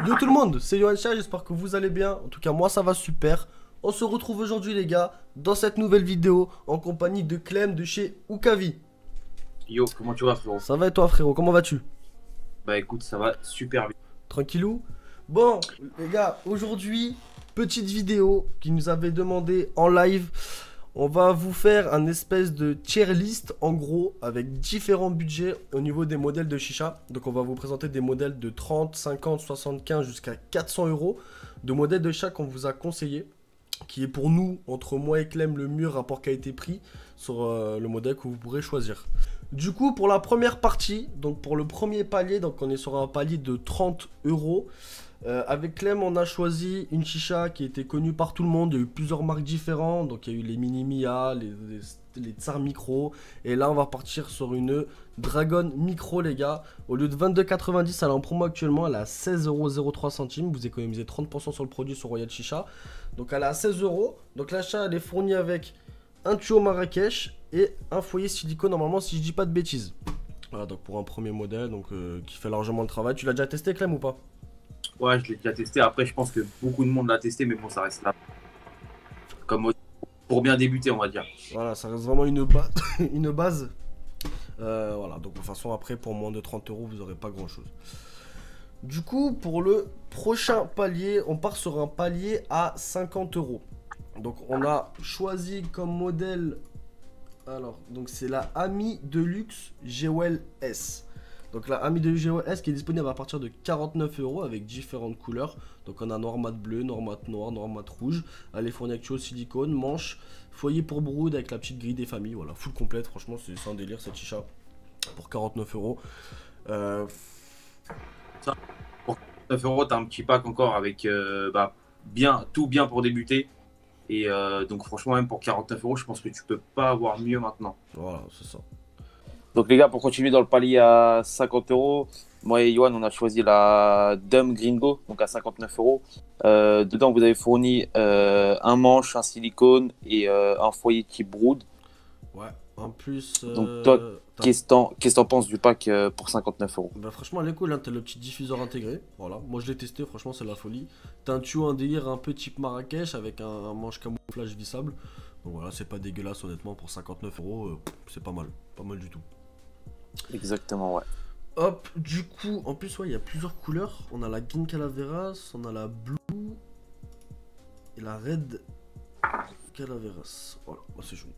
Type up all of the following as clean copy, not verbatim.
Yo tout le monde, c'est Yoancha, j'espère que vous allez bien. En tout cas, moi ça va super. On se retrouve aujourd'hui, les gars, dans cette nouvelle vidéo en compagnie de Clem de chez Ukavi. Yo, comment tu vas, frérot? Ça va et toi, frérot? Comment vas-tu? Bah écoute, ça va super bien. Tranquillou? Bon, les gars, aujourd'hui, petite vidéo qui nous avait demandé en live. On va vous faire un espèce de tier list, en gros, avec différents budgets au niveau des modèles de chicha. Donc on va vous présenter des modèles de 30, 50, 75 jusqu'à 400 euros. De modèles de chicha qu'on vous a conseillé, qui est pour nous, entre moi et Clem, le mieux rapport qualité-prix sur le modèle que vous pourrez choisir. Du coup, pour la première partie, donc pour le premier palier, donc on est sur un palier de 30 euros. Avec Clem, on a choisi une chicha qui était connue par tout le monde. Il y a eu plusieurs marques différentes. Donc, il y a eu les Mini Mia, les Tsar Micro. Et là, on va partir sur une Dragon Micro, les gars. Au lieu de 22,90, elle est en promo actuellement. Elle est à 16,03 €. Vous économisez 30% sur le produit sur Royal Chicha. Donc, elle est à 16 euros. Donc, l'achat, elle est fournie avec un tuyau Marrakech et un foyer silicone, normalement, si je dis pas de bêtises. Voilà, donc pour un premier modèle donc, qui fait largement le travail. Tu l'as déjà testé, Clem, ou pas? Ouais, je l'ai déjà testé. Après, je pense que beaucoup de monde l'a testé, mais bon, ça reste là. Comme pour bien débuter, on va dire. Voilà, ça reste vraiment une, une base. Voilà, donc de toute façon, après, pour moins de 30 euros, vous n'aurez pas grand chose. Du coup, pour le prochain palier, on part sur un palier à 50 euros. Donc, on a choisi comme modèle. Alors, donc c'est la Ami Deluxe Jewel S. Donc la Ami Deluxe Jewel S qui est disponible à partir de 49 euros avec différentes couleurs. Donc on a noir mat bleu, noir mat noir, noir mat rouge. Elle est fournie avec tuyau silicone, manche, foyer pour brood avec la petite grille des familles. Voilà, full complète. Franchement, c'est un délire cette chicha pour 49 euros. Ça, pour 9 euros, t'as un petit pack encore avec tout bien pour débuter. Et donc, franchement, même pour 49 euros, je pense que tu peux pas avoir mieux maintenant. Voilà, c'est ça. Donc les gars, pour continuer dans le palier à 50 euros, moi et Yohan, on a choisi la Dumb Gringo, donc à 59 euros. Dedans, vous avez fourni un manche, un silicone et un foyer type brood. Ouais, en plus... Donc toi, qu'est-ce que t'en penses du pack pour 59 euros? Bah franchement elle est cool, hein. T'as le petit diffuseur intégré, voilà, moi je l'ai testé, franchement c'est la folie. T'as un tuyau, un délire un peu type Marrakech avec un manche camouflage vissable. Donc voilà, c'est pas dégueulasse honnêtement, pour 59 euros, c'est pas mal du tout. Exactement, ouais. Hop, du coup, en plus ouais, il y a plusieurs couleurs, on a la Green Calaveras, on a la Blue et la Red Calaveras, voilà, bah, c'est chaud.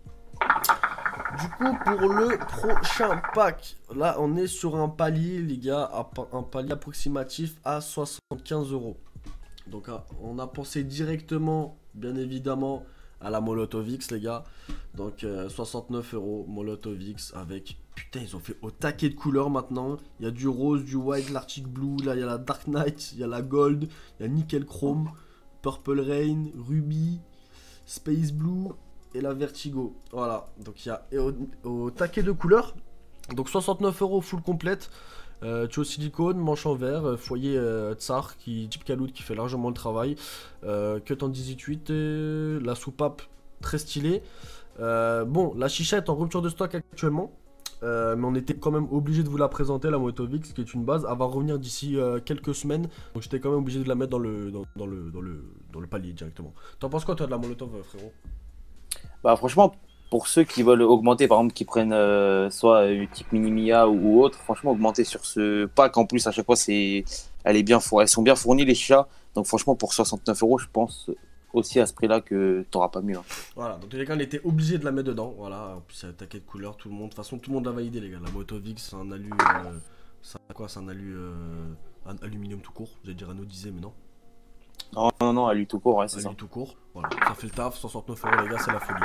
Du coup, pour le prochain pack, là on est sur un palier, les gars, un palier approximatif à 75 euros. Donc on a pensé directement, bien évidemment, à la Molotov X, les gars. Donc 69 euros, Molotov X avec... Putain, ils ont fait au taquet de couleurs maintenant. Il y a du rose, du white, l'Arctic Blue, là il y a la Dark Knight, il y a la Gold, il y a Nickel Chrome, Purple Rain, Ruby, Space Blue... et la Vertigo, voilà, donc il y a au taquet de couleurs, donc 69 euros full complète, tuyau silicone, manche en verre, foyer Tsar qui type Kaloud qui fait largement le travail, cut en 18, la soupape très stylée. Bon, la chicha est en rupture de stock actuellement, mais on était quand même obligé de vous la présenter, la Molotov X, qui est une base. Elle va revenir d'ici quelques semaines, donc j'étais quand même obligé de la mettre dans le palier directement. T'en penses quoi toi de la Molotov, frérot? Bah franchement, pour ceux qui veulent augmenter, par exemple, qui prennent soit type Mini Mia ou autre, franchement, augmenter sur ce pack, en plus, à chaque fois, elles sont bien fournies, les chichas. Donc franchement, pour 69 euros, je pense aussi à ce prix-là que t'auras pas mieux. Hein. Voilà, dans tous les cas, on était obligé de la mettre dedans. Voilà, en plus, c'est un taquet de couleurs, tout le monde. De toute façon, tout le monde l'a validé, les gars. La Molotov X, c'est un alu. C'est un alu. Un aluminium tout court. J'allais dire anodisé, mais non. Non, à lui tout court, ouais, c'est ça. Tout court, voilà, ça fait le taf, 69 euros les gars, c'est la folie.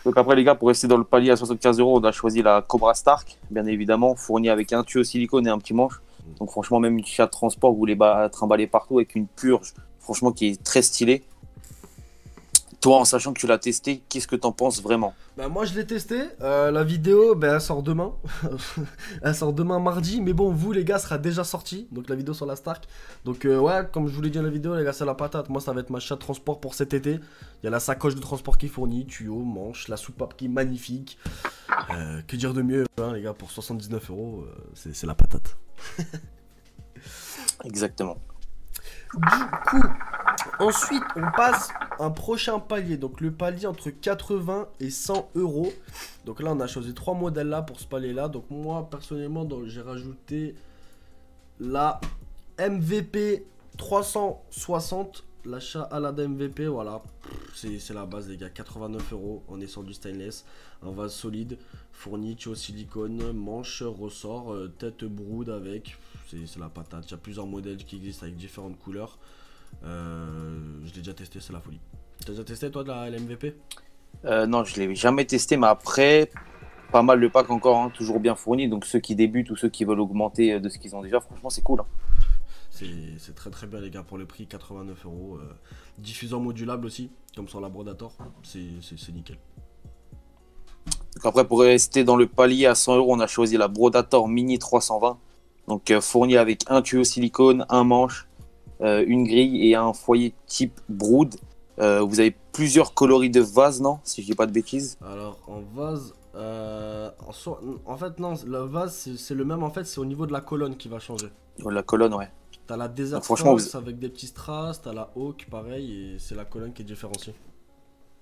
Donc après les gars, pour rester dans le palier à 75 euros, on a choisi la Cobra Stark, bien évidemment, fournie avec un tuyau silicone et un petit manche. Donc franchement, même une chicha de transport, vous les trimballer partout avec une purge, franchement, qui est très stylée. Toi, en sachant que tu l'as testé, qu'est-ce que t'en penses vraiment? Bah moi je l'ai testé, la vidéo elle sort demain. Elle sort demain mardi, mais bon vous les gars sera déjà sorti, donc la vidéo sur la Stark. Donc ouais, comme je vous l'ai dit dans la vidéo les gars, c'est la patate. Moi ça va être ma chatte de transport pour cet été. Il y a la sacoche de transport qui est fournie, tuyau, manche, la soupape qui est magnifique. Que dire de mieux hein, les gars, pour 79 euros, c'est la patate. Exactement. Du coup, ensuite, on passe un prochain palier. Donc, le palier entre 80 et 100 euros. Donc là, on a choisi 3 modèles là pour ce palier-là. Donc, moi, personnellement, j'ai rajouté la MVP 360. L'achat Alada MVP, voilà. C'est la base, les gars. 89 euros. On est sur du stainless. Un vase solide. Fourni, tuyau silicone, manche, ressort, tête brood avec. C'est la patate. Il y a plusieurs modèles qui existent avec différentes couleurs. Je l'ai déjà testé, c'est la folie. Tu as déjà testé toi de la MVP? Non, je l'ai jamais testé, mais après, pas mal le pack encore, hein, toujours bien fourni. Donc ceux qui débutent ou ceux qui veulent augmenter de ce qu'ils ont déjà, franchement, c'est cool. Hein. C'est très très bien les gars pour le prix, 89 euros. Diffuseur modulable aussi, comme sur la Brodator, c'est nickel. Donc après, pour rester dans le palier à 100 euros, on a choisi la Brodator Mini 320. Donc fournie avec un tuyau silicone, un manche, une grille et un foyer type brood. Vous avez plusieurs coloris de vase, non? Si je dis pas de bêtises. Alors en vase, en fait non, le vase c'est le même, en fait c'est au niveau de la colonne qui va changer. La colonne, ouais. T'as la Desert Donc, franchement, Fox avec des petits strass, t'as la Hawk pareil et c'est la colonne qui est différenciée.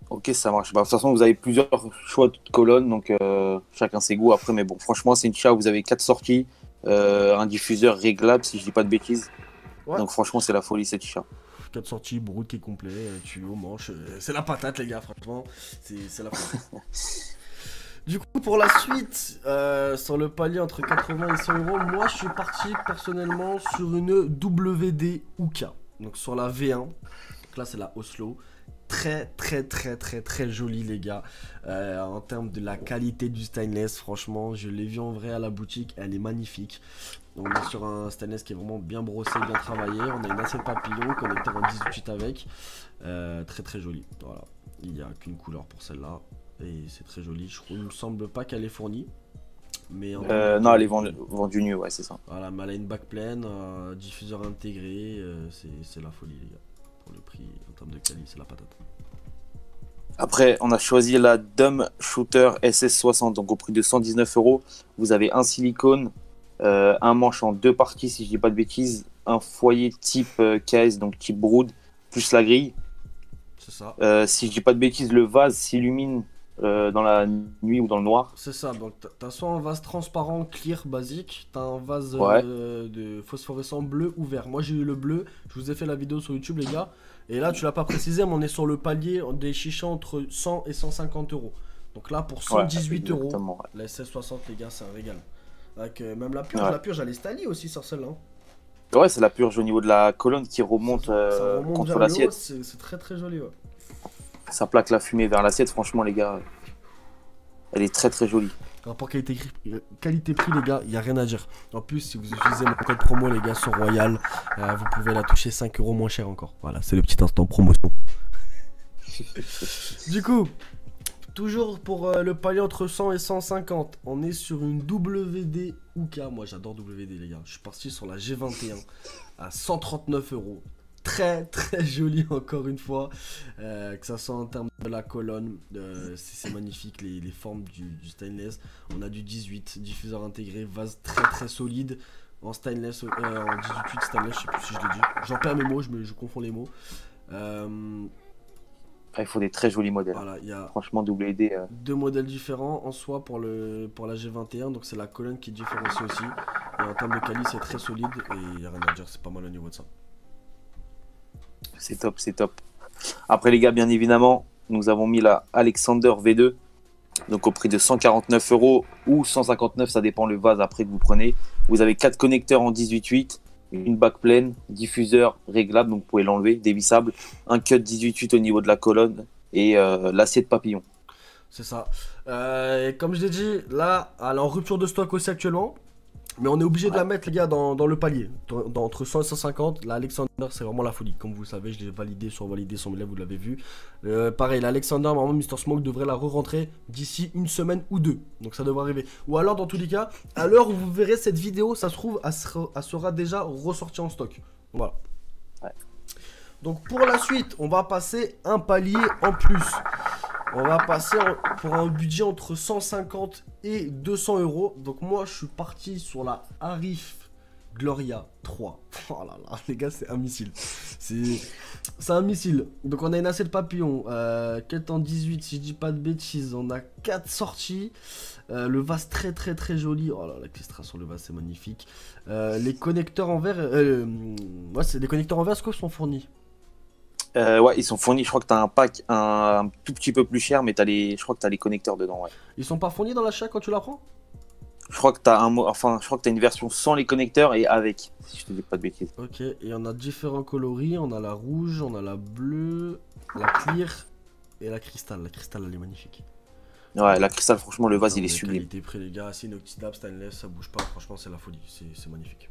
Ok, ça marche. Bah, de toute façon, vous avez plusieurs choix de colonnes, donc chacun ses goûts après. Mais bon, franchement, c'est une chat, vous avez 4 sorties, un diffuseur réglable, si je dis pas de bêtises. Ouais. Donc franchement, c'est la folie cette chat. 4 sorties, brood qui est complet, tuyau, manche. C'est la patate, les gars, franchement. C'est la patate. Du coup, pour la suite, sur le palier entre 80 et 100 euros, moi je suis parti personnellement sur une WD Uka. Donc sur la V1. Donc là, c'est la Oslo. Très jolie, les gars. En termes de la qualité du stainless, franchement, je l'ai vu en vrai à la boutique. Elle est magnifique. On est sur un stainless qui est vraiment bien brossé, bien travaillé. On a une assiette papillon, connecteur en 18 avec. Très joli. Voilà. Il n'y a qu'une couleur pour celle-là. Et c'est très joli. Il ne me semble pas qu'elle est fournie. Mais non, elle est vendue nue, ouais, c'est ça. Voilà, mais elle a une back pleine, diffuseur intégré. C'est la folie, les gars. Pour le prix, en termes de qualité, c'est la patate. Après, on a choisi la Dumb Shooter SS60. Donc au prix de 119 euros, vous avez un silicone, un manche en 2 parties, si je dis pas de bêtises, un foyer type case, donc type brood, plus la grille. C'est ça. Si je dis pas de bêtises, le vase s'illumine dans la nuit ou dans le noir. C'est ça, donc t'as soit un vase transparent clear basique, t'as un vase de phosphorescent bleu ou vert. Moi j'ai eu le bleu, je vous ai fait la vidéo sur YouTube les gars. Et là tu l'as pas précisé, mais on est sur le palier des chichas entre 100 et 150 euros. Donc là pour 118 euros, la SS60 les gars c'est un régal. Avec même la purge elle est stylie aussi sur celle-là. Ouais, c'est la purge au niveau de la colonne qui remonte, ça remonte contre l'assiette. C'est très joli, ouais. Ça plaque la fumée vers l'assiette, franchement les gars, elle est très jolie. Rapport qualité-prix les gars, il n'y a rien à dire. En plus si vous utilisez mon code promo les gars sur Royal, vous pouvez la toucher 5 euros moins cher encore. Voilà, c'est le petit instant promotion. Du coup, toujours pour le palier entre 100 et 150, on est sur une WD Uka. Moi j'adore WD les gars, je suis parti sur la G21 à 139 euros. Très joli encore une fois, que ça soit en termes de la colonne, c'est magnifique les formes du stainless. On a du 18, diffuseur intégré, vase très solide en stainless, en 18 stainless, je sais plus si je l'ai dit, j'en perds mes mots, je confonds les mots. Il faut des très jolis modèles, voilà, y a franchement WD. Deux modèles différents en soi pour la G21, donc c'est la colonne qui est différenciée aussi. Et en termes de quali c'est très solide et il n'y a rien à dire, c'est pas mal au niveau de ça. C'est top. Après les gars, bien évidemment, nous avons mis la Alexander V2. Donc au prix de 149 euros ou 159, ça dépend le vase après que vous prenez. Vous avez 4 connecteurs en 18/8, une back pleine, diffuseur réglable, donc vous pouvez l'enlever, dévissable, un cut 18/8 au niveau de la colonne et l'assiette papillon. C'est ça. Et comme je l'ai dit, là, elle est en rupture de stock aussi actuellement. Mais on est obligé de la mettre les gars dans le palier, entre 100 et 150. La Alexander c'est vraiment la folie, comme vous le savez, je l'ai validé sur mes vous l'avez vu. Pareil, la Alexander, normalement Mr Smoke devrait la re-rentrer d'ici une semaine ou deux, donc ça devrait arriver. Ou alors dans tous les cas, à l'heure où vous verrez cette vidéo, ça se trouve, elle sera déjà ressortie en stock. Voilà. Ouais. Donc pour la suite, on va passer un palier en plus. On va passer pour un budget entre 150 et 200 euros. Donc moi je suis parti sur la Arif Gloria 3. Oh là là, les gars, c'est un missile. C'est un missile. Donc on a une assiette papillon. Quête en 18, si je dis pas de bêtises. On a 4 sorties. Le vase très très très joli. Oh là, la clistra sur le vase, c'est magnifique. Les connecteurs en verre. Ouais, c'est les connecteurs en verre, est-ce qu'ils sont fournis? Ouais, ils sont fournis. Je crois que tu as un pack un tout petit peu plus cher, mais je crois que tu as les connecteurs dedans. Ouais. Ils sont pas fournis dans l'achat quand tu la prends? Je crois que tu as une version sans les connecteurs et avec, si je te dis pas de bêtises. Ok, et on a différents coloris. On a la rouge, on a la bleue, la clear et la cristal. La cristal, elle est magnifique. Ouais, la cristal, franchement, le vase, il est sublime. Qualité prix, les gars, c'est inoxydable, stainless, ça bouge pas. Franchement, c'est la folie. C'est magnifique.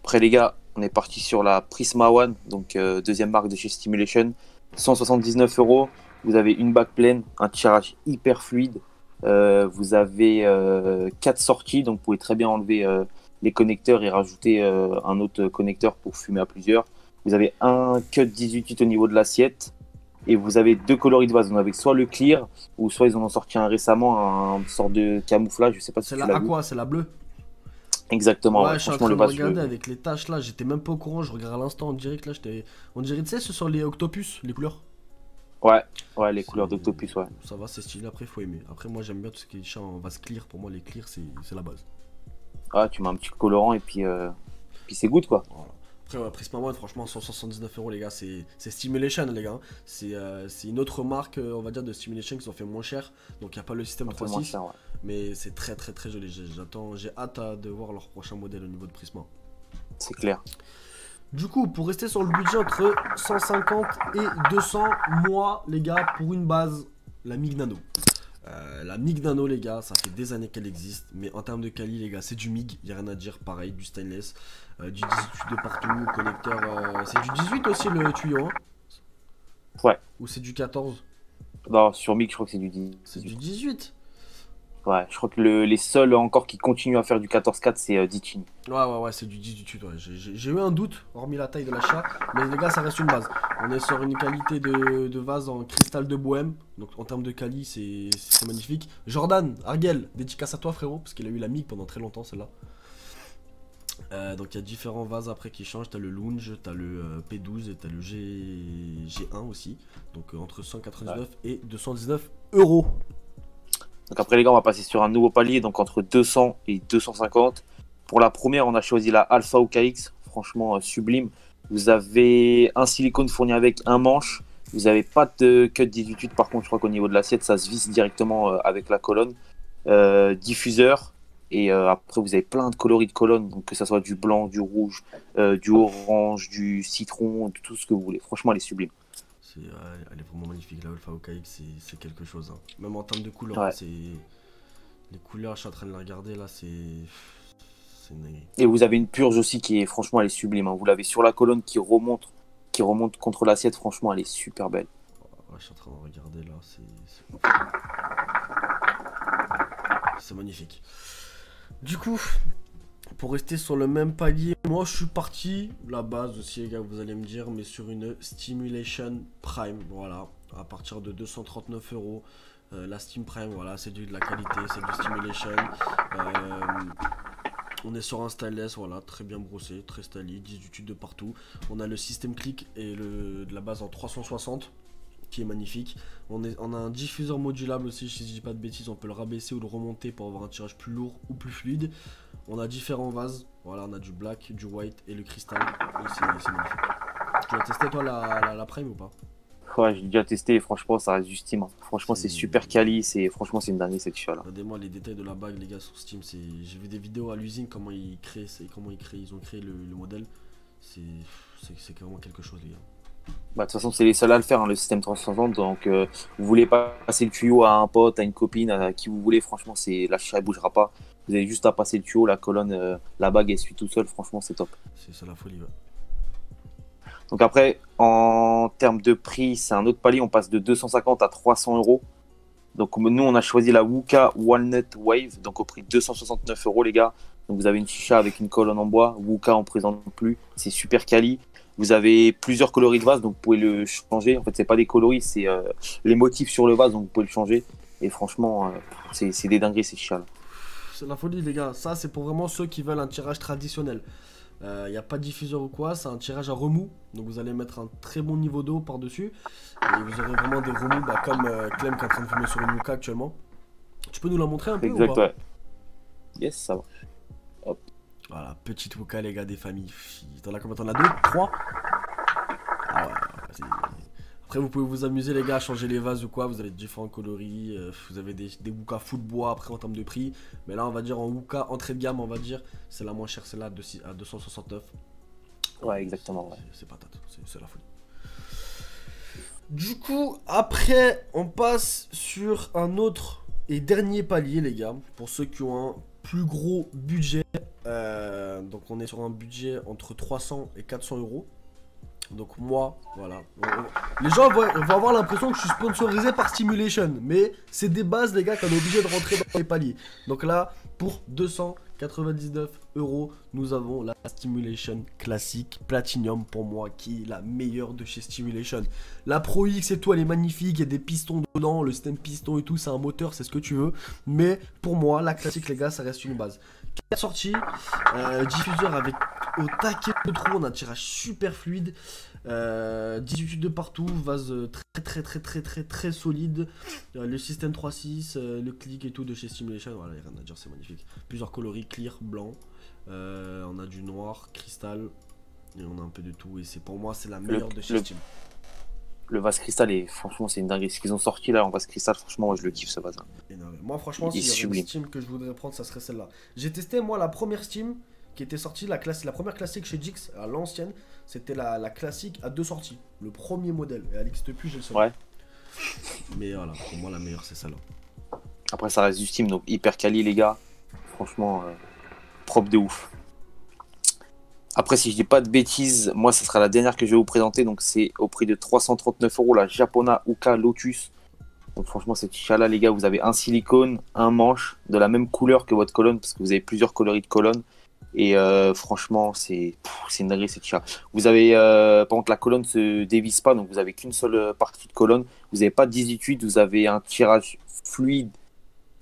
Après, les gars, on est parti sur la Prisma One, donc deuxième marque de chez Stimulation. 179 €. Vous avez une bague pleine, un tirage hyper fluide. Vous avez 4 sorties, donc vous pouvez très bien enlever les connecteurs et rajouter un autre connecteur pour fumer à plusieurs. Vous avez un cut 18 au niveau de l'assiette et vous avez 2 coloris de vase. Donc avec soit le clear ou soit ils en ont sorti un récemment, un sorte de camouflage. Je sais pas si c'est tu la l'as vu. aqua, c'est la bleue. Exactement. Ouais, Ouais, je suis en franchement, train le de vase. regarder avec les taches là. J'étais même pas au courant. Je regarde à l'instant en direct là. On dirait, tu sais, ce sont les octopus, les couleurs. Ouais, les couleurs d'Octopus, ouais. Ça va, c'est stylé. Après, faut aimer. Après, moi, j'aime bien tout ce qui est chat en vase clear. Pour moi, les clear, c'est la base. Ah, tu mets un petit colorant et puis c'est good quoi. Voilà. Après, ouais, Prisma One, franchement, 179 €, les gars, c'est Stimulation, les gars. C'est une autre marque, on va dire, de Stimulation qui ont fait moins cher. Donc, il n'y a pas le système Un peu moins 3.6. cher, ouais. Mais c'est très, très, très joli. J'ai hâte de voir leur prochain modèle au niveau de Prisma. C'est clair. Du coup, pour rester sur le budget entre 150 et 200, moi, les gars, pour une base, la MIG Nano. La MIG Nano, les gars, ça fait des années qu'elle existe. Mais en termes de quali, les gars, c'est du MIG. Il n'y a rien à dire. Pareil, du stainless. Du 18 de partout. Connecteur. C'est du 18 aussi le tuyau. Hein, Ouais. ou c'est du 14? Non, sur Mic, je crois que c'est du 10. C'est du 18. Ouais, je crois que les seuls encore qui continuent à faire du 14-4, c'est Ditching. Ouais, c'est du 18. Ouais. J'ai eu un doute, hormis la taille de l'achat. Mais les gars, ça reste une base. On est sur une qualité de vase en cristal de bohème. Donc en termes de quali, c'est magnifique. Jordan, Arguel, dédicace à toi, frérot. Parce qu'il a eu la MIG pendant très longtemps, celle-là. Donc il y a différents vases après qui changent. T'as le Lounge, t'as le P12 et t'as le G1 aussi. Donc entre 199 et 219 €. Donc après les gars, on va passer sur un nouveau palier, donc entre 200 et 250. Pour la première, on a choisi la Alpha OKX, franchement sublime. Vous avez un silicone fourni avec un manche. Vous n'avez pas de cut 18, par contre je crois qu'au niveau de l'assiette, ça se visse directement avec la colonne. Diffuseur. Et après, vous avez plein de coloris de colonnes, donc que ce soit du blanc, du rouge, du orange, du citron, tout ce que vous voulez. Franchement, elle est sublime. Elle est vraiment magnifique, la Alpha OKX, c'est quelque chose. Hein. Même en termes de couleurs, Ouais. les couleurs, je suis en train de les regarder là, c'est une dinguerie. Et vous avez une purge aussi qui est, franchement, elle est sublime. Hein. Vous l'avez sur la colonne qui remonte contre l'assiette. Franchement, elle est super belle. Ouais, je suis en train de regarder là, c'est magnifique. Du coup, pour rester sur le même palier, moi je suis parti, la base aussi les gars, vous allez me dire, mais sur une Stimulation Prime, voilà, à partir de 239 €. La Steam Prime, voilà, c'est de la qualité, c'est du Stimulation. On est sur un stainless, voilà, très bien brossé, très stylish, 18 tubes de partout. On a le système click et de la base en 360 qui est magnifique. On a un diffuseur modulable aussi, si je dis pas de bêtises, on peut le rabaisser ou le remonter pour avoir un tirage plus lourd ou plus fluide. On a différents vases, voilà, on a du black, du white et le cristal. Et c'est magnifique. Tu as testé toi la Prime ou pas? Ouais, j'ai déjà testé et franchement, ça reste du Steam. Hein. Franchement, c'est super quali. Franchement, c'est une dinguerie cette chat là. Regardez-moi les détails de la bague, les gars, sur Steam. J'ai vu des vidéos à l'usine, comment ils ont créé le modèle. C'est vraiment quelque chose, les gars. Bah, de toute façon, c'est les seuls à le faire, hein, le système 360. Donc, vous voulez pas passer le tuyau à un pote, à une copine, à qui vous voulez. Franchement, la chicha elle bougera pas. Vous avez juste à passer le tuyau, la colonne, la bague, elle suit tout seul. Franchement, c'est top. C'est la folie, ouais. Donc après, en termes de prix, c'est un autre palier. On passe de 250 à 300 €. Donc nous, on a choisi la Wooka Walnut Wave, donc au prix de 269 €, les gars. Donc vous avez une chicha avec une colonne en bois. Wooka, on ne présente plus. C'est super quali. Vous avez plusieurs coloris de vase, donc vous pouvez le changer. En fait, c'est pas des coloris, c'est les motifs sur le vase, donc vous pouvez le changer. Et franchement, c'est des dingueries ces chichas là. c'est la folie les gars. Ça c'est pour vraiment ceux qui veulent un tirage traditionnel. Il n'y a pas de diffuseur ou quoi, c'est un tirage à remous. Donc vous allez mettre un très bon niveau d'eau par-dessus. Et vous aurez vraiment des remous comme Clem qui est en train de filmer sur une Yuka actuellement. Tu peux nous la montrer un peu Exact, ou pas? ouais. Yes, ça va. Voilà, petite Yuka les gars des familles. T'en as combien? T'en as 2? 3? Ah ouais, après vous pouvez vous amuser les gars à changer les vases ou quoi. Vous avez différents coloris. Vous avez des Wuka full bois après en termes de prix. Mais là on va dire en Wuka entrée de gamme on va dire. C'est la moins chère celle-là à 269. Ouais, exactement. Ouais. C'est patate, c'est la folie. Du coup, après, on passe sur un autre et dernier palier, les gars, pour ceux qui ont un plus gros budget. Donc, on est sur un budget entre 300 et 400 euros. Donc, moi, voilà. Les gens vont avoir l'impression que je suis sponsorisé par Stimulation. Mais c'est des bases, les gars, qu'on est obligé de rentrer dans les paliers. Donc là, pour 299 euros, nous avons la Stimulation classique Platinum pour moi, qui est la meilleure de chez Stimulation. La Pro X et tout, elle est magnifique, il y a des pistons dedans, le stem piston et tout, c'est un moteur, c'est ce que tu veux. Mais pour moi, la classique, les gars, ça reste une base. 4 sorties, diffuseur avec au taquet de trou, on a un tirage super fluide. 18 de partout, vase très solide. Le système 3.6, le clic et tout de chez Stimulation, voilà, rien à dire, c'est magnifique. Plusieurs coloris, clear, blanc, on a du noir, cristal, et on a un peu de tout. Et c'est pour moi, c'est la meilleure de chez Steam. Le vase cristal, est, franchement, c'est une dinguerie. Ce qu'ils ont sorti là en vase cristal, franchement, moi je le kiffe ce vase. Moi, franchement, s'il y avait une Steam que je voudrais prendre, ça serait celle-là. J'ai testé, moi, la première Steam qui était sortie, la première classique chez Jix, à l'ancienne, c'était la classique à 2 sorties. Le premier modèle. Et à n'existe plus, j'ai le seul. Ouais. Mais voilà, pour moi, la meilleure, c'est celle-là. Après, ça reste du Steam, donc hyper quali, les gars. Franchement, propre de ouf. Après, si je dis pas de bêtises, moi, ça sera la dernière que je vais vous présenter. Donc, c'est au prix de 339 euros, la Japona Uka Lotus. Donc, franchement, cette chicha-là, les gars, vous avez un silicone, un manche, de la même couleur que votre colonne, parce que vous avez plusieurs coloris de colonne. Et franchement, c'est une dinguerie cette chicha. Vous avez, par contre, la colonne se dévisse pas, donc vous avez qu'une seule partie de colonne. Vous n'avez pas de 18, vous avez un tirage fluide,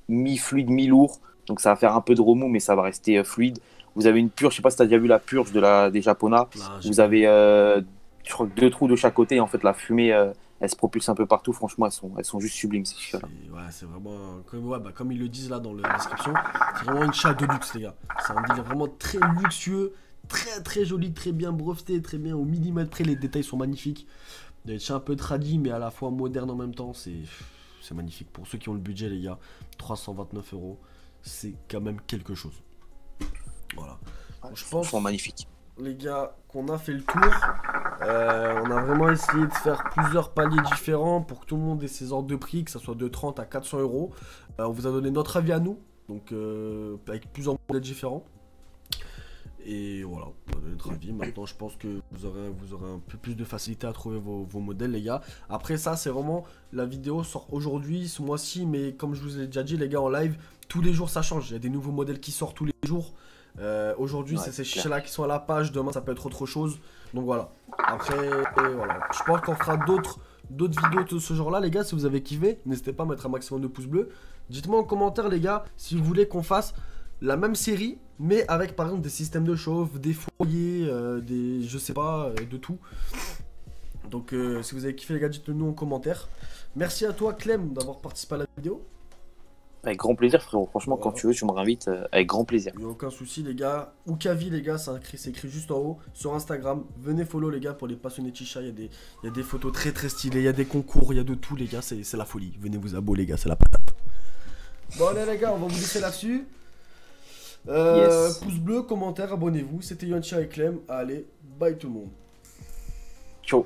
mi-fluide, mi-lourd. Donc, ça va faire un peu de remous, mais ça va rester fluide. Vous avez une purge, je sais pas si tu as déjà vu la purge des Japona. Vous avez, je crois, 2 trous de chaque côté. Et en fait, la fumée, elle se propulse un peu partout. Franchement, elles sont juste sublimes, ces chichas-là. Ouais, c'est vraiment, comme ils le disent là dans la description, c'est vraiment une chicha de luxe, les gars. C'est un délire vraiment très luxueux, très joli, très bien breveté, très bien au millimètre près. Les détails sont magnifiques. Des chichas un peu tradis, mais à la fois moderne en même temps. C'est magnifique. Pour ceux qui ont le budget, les gars, 329 euros, c'est quand même quelque chose. Voilà. Ouais, je pense, magnifique. Les gars, qu'on a fait le tour. On a vraiment essayé de faire plusieurs paliers différents pour que tout le monde ait ses ordres de prix, que ça soit de 30 à 400 euros. On vous a donné notre avis à nous, donc avec plusieurs modèles différents. Et voilà, on a donné notre avis. Maintenant, je pense que vous aurez un peu plus de facilité à trouver vos modèles, les gars. Après ça, c'est vraiment, la vidéo sort aujourd'hui, ce mois-ci, mais comme je vous ai déjà dit, les gars, en live, tous les jours ça change. Il y a des nouveaux modèles qui sortent tous les jours. Aujourd'hui, ouais, c'est ces chichas-là qui sont à la page. Demain, ça peut être autre chose. Donc voilà. Après, voilà. Je pense qu'on fera d'autres vidéos de ce genre-là, les gars. Si vous avez kiffé, n'hésitez pas à mettre un maximum de pouces bleus. Dites-moi en commentaire, les gars, si vous voulez qu'on fasse la même série, mais avec par exemple des systèmes de chauffe, des foyers, je sais pas, de tout. Donc si vous avez kiffé, les gars, dites-le nous en commentaire. Merci à toi, Clem, d'avoir participé à la vidéo. Avec grand plaisir, frérot. Franchement, voilà. Quand tu veux, tu me réinvites avec grand plaisir. Il n'y a aucun souci, les gars. Ukavi, les gars, c'est écrit juste en haut. Sur Instagram, venez follow, les gars, pour les passionnés de chicha. Il y a des photos très stylées. Il y a des concours, il y a de tout, les gars. C'est la folie. Venez vous abonner, les gars, c'est la patate. Bon, allez, les gars, on va vous laisser là-dessus. Yes. Pouce bleu, commentaire, abonnez-vous. C'était Yoncha et Clem. Allez, bye tout le monde. Ciao.